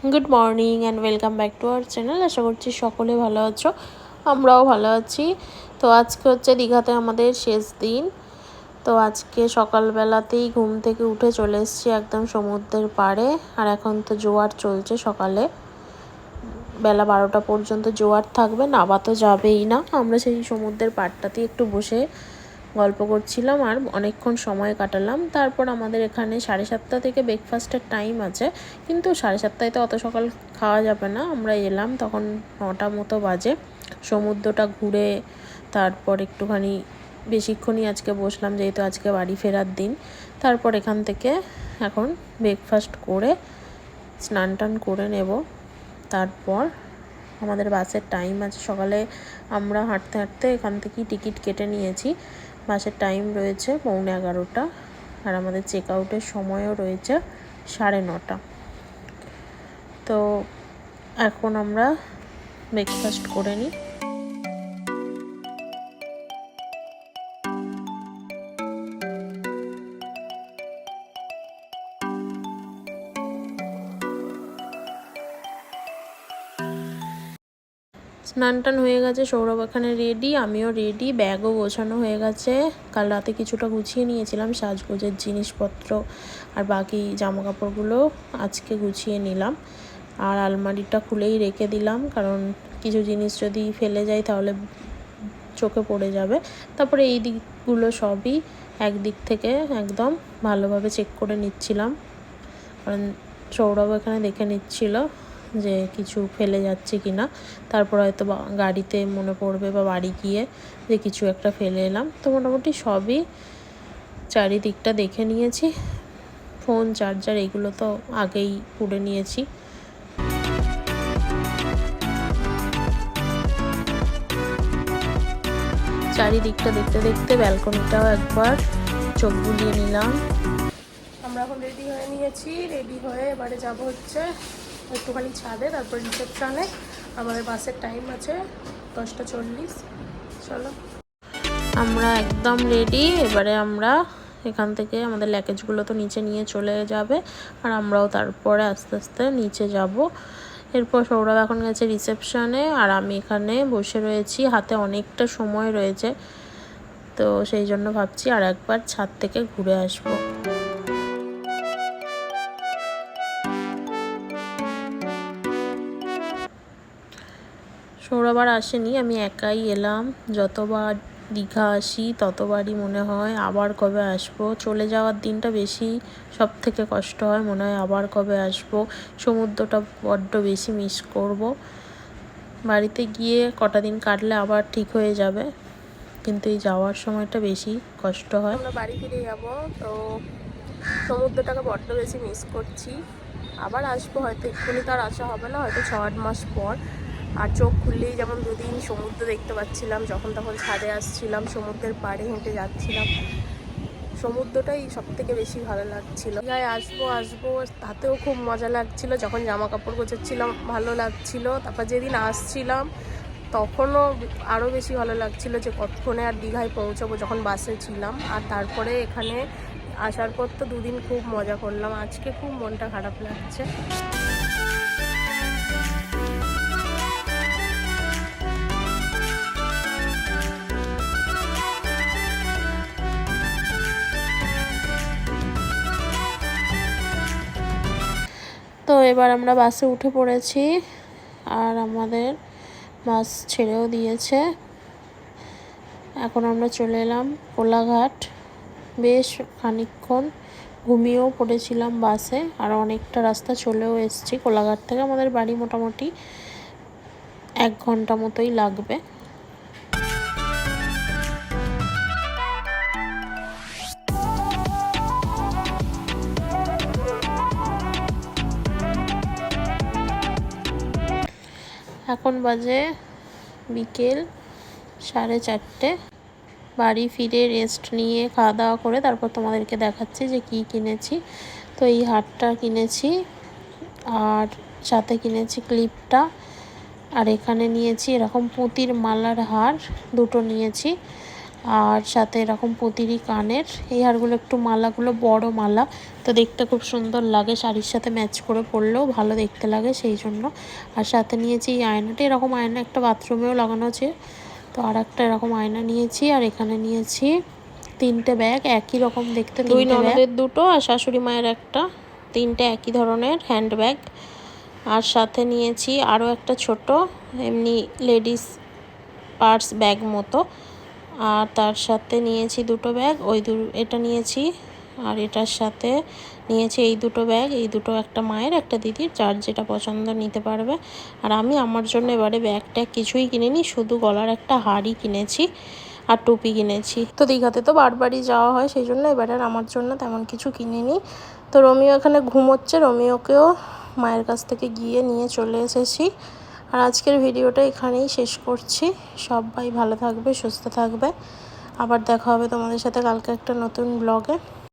Good morning and welcome back to our channel. আশা করছি সকলে ভালো আছো, আমরাও ভালো আছি। তো আজকে হচ্ছে দীঘাতে আমাদের শেষ দিন। তো আজকে সকালবেলাতেই ঘুম থেকে উঠে চলে এসেছি একদম সমুদ্রের পাড়ে। আর এখন তো জোয়ার চলছে, সকালে বেলা 12টা পর্যন্ত জোয়ার থাকবে, নাবা তো যাবেই না। আমরা সেই সমুদ্রের পাড়টাতেই একটু বসে গল্প করছিলাম আর অনেকক্ষণ সময় কাটালাম। তারপর আমাদের এখানে 7:30 থেকে ব্রেকফাস্টের টাইম আছে, কিন্তু 7:30টায় তো অত সকাল খাওয়া যাবে না। আমরা এলাম তখন 9টা মতো বাজে। সমুদ্রটা ঘুরে তারপর একটুখানি বেশিক্ষণই আজকে বসলাম, যেহেতু আজকে বাড়ি ফেরার দিন। তারপর এখান থেকে এখন ব্রেকফাস্ট করে স্নান টান করে নেব। তারপর আমাদের বাসের টাইম আছে সকালে। আমরা হাঁটতে হাঁটতে এখান থেকেই টিকিট কেটে নিয়েছি। বাসের টাইম রয়েছে 11:15, আর আমাদের চেক আউটের সময়ও রয়েছে 9:30। তো এখন আমরা ব্রেকফাস্ট করে নিই। স্নান টান হয়ে গেছে, সৌরভ এখানে রেডি, আমিও রেডি, ব্যাগও গোছানো হয়ে গেছে। কাল রাতে কিছুটা গুছিয়ে নিয়েছিলাম সাজগোজের জিনিসপত্র, আর বাকি জামা কাপড়গুলো আজকে গুছিয়ে নিলাম। আর আলমারিটা খুলেই রেখে দিলাম, কারণ কিছু জিনিস যদি ফেলে যায় তাহলে চোখে পড়ে যাবে। তারপরে এই দিকগুলো সবই একদিক থেকে একদম ভালোভাবে চেক করে নিচ্ছিলাম, কারণ সৌরভ এখানে দেখে নিচ্ছিল যে কিছু ফেলে যাচ্ছে কি না। তারপর হয়তো গাড়িতে মনে পড়বে বা বাড়ি গিয়ে যে কিছু একটা ফেলে এলাম। তো মোটামুটি সবই চারিদিকটা দেখে নিয়েছি। ফোন, চার্জার এগুলো তো আগেই পুড়ে নিয়েছি। চারিদিকটা দেখতে দেখতে ব্যালকনিটাও একবার চোখ বুলিয়ে নিলাম। আমরা এখন রেডি হয়ে নিয়েছি, রেডি হয়ে এবারে যাব হচ্ছে একটুখানি ছাদে, তারপর রিসেপশনে। আমাদের বাসের টাইম আছে 10:40। চলো, আমরা একদম রেডি। এবারে আমরা এখান থেকে আমাদের ল্যাকেজগুলো তো নিচে নিয়ে চলে যাবে, আর আমরাও তারপরে আস্তে আস্তে নিচে যাব। এরপর সৌরভ এখন গেছে রিসেপশনে, আর আমি এখানে বসে রয়েছি। হাতে অনেকটা সময় রয়েছে, তো সেই জন্য ভাবছি আর একবার ছাদ থেকে ঘুরে আসবো। সৌরভ আর আসেনি, আমি একাই এলাম। যতবার দীঘা আসি ততবারই মনে হয় আবার কবে আসবো। চলে যাওয়ার দিনটা বেশি সব থেকে কষ্ট হয়, মনে হয় আবার কবে আসবো। সমুদ্রটা বড্ড বেশি মিস করব। বাড়িতে গিয়ে কটা দিন কাটলে আবার ঠিক হয়ে যাবে, কিন্তু এই যাওয়ার সময়টা বেশি কষ্ট হয়। আমরা বাড়ি ফিরে যাব, তো সমুদ্রটাকে বড্ড বেশি মিস করছি। আবার আসবো, হয়তো এক্ষুনি তো আর আসা হবে না, হয়তো 6-8 মাস পর। আর চোখ খুললেই যেমন দুদিন সমুদ্র দেখতে পাচ্ছিলাম, যখন তখন ছাদে আসছিলাম, সমুদ্রের পাড়ে হেঁটে যাচ্ছিলাম, সমুদ্রটাই সব থেকে বেশি ভালো লাগছিল। যাই আসবো আসবো তাতেও খুব মজা লাগছিল, যখন জামা কাপড় গোছাচ্ছিলাম ভালো লাগছিল। তারপর যেদিন আসছিলাম তখনও আরও বেশি ভালো লাগছিল যে কতক্ষণে আর দীঘায় পৌঁছাবো, যখন বাসে ছিলাম। আর তারপরে এখানে আসার পর তো দুদিন খুব মজা করলাম। আজকে খুব মনটা খারাপ লাগছে। তো এবার আমরা বাসে উঠে পড়েছি, আর আমাদের বাস ছেড়েও দিয়েছে। এখন আমরা চলে এলাম কোলাঘাট। বেশ খানিকক্ষণ ঘুমিয়েও পড়েছিলাম বাসে, আর অনেকটা রাস্তা চলেও এসেছি। কোলাঘাট থেকে আমাদের বাড়ি মোটামুটি 1 ঘন্টা মতোই লাগবে। এখন বাজে বিকেল 4:30। বাড়ি ফিরে রেস্ট নিয়ে খাওয়া দাওয়া করে তারপর তোমাদেরকে দেখাচ্ছি যে কি কিনেছি। তো এই হারটা কিনেছি, আর সাথে কিনেছি ক্লিপটা, আর এখানে নিয়েছি এরকম পুঁতির মালার হার দুটো নিয়েছি। আর সাথে এরকম পুঁতিরি কানের। এই হারগুলো একটু মালাগুলো বড় মালা, তো দেখতে খুব সুন্দর লাগে, শাড়ির সাথে ম্যাচ করে পরলেও ভালো দেখতে লাগে সেই জন্য। আর সাথে নিয়েছি এই আয়নাটা, এরকম আয়না একটা বাথরুমেও লাগানো আছে। তো আর একটা এরকম আয়না নিয়েছি। আর এখানে নিয়েছি 3টে ব্যাগ, একই রকম দেখতে, 2 ননদের 2টো আর শাশুড়ি মায়ের একটা, 3টে একই ধরনের হ্যান্ড ব্যাগ। আর সাথে নিয়েছি আরও একটা ছোট এমনি লেডিস পার্স ব্যাগ মতো। আর তার সাথে নিয়েছি 2টো ব্যাগ, এটা নিয়েছি। আর এটার সাথে নিয়েছি এই 2টো ব্যাগ, এই দুটো একটা মায়ের একটা দিদির, যার যেটা পছন্দ নিতে পারবে। আর আমি আমার জন্য এবারে ব্যাগ ট্যাগ কিছুই কিনিনি, শুধু গলার একটা হারই কিনেছি আর টুপি কিনেছি। তো দীঘাতে তো বারবারই যাওয়া হয়, সেই জন্য এবারে আর আমার জন্য তেমন কিছু কিনিনি। তো রোমিও এখানে ঘুমোচ্ছে, রোমিওকেও মায়ের কাছ থেকে গিয়ে নিয়ে চলে এসেছি। আর আজকের ভিডিওটা এখানেই শেষ করছি। সবাই ভালো থাকবে, সুস্থ থাকবে। আবার দেখা হবে তোমাদের সাথে কালকে একটা নতুন ব্লগে।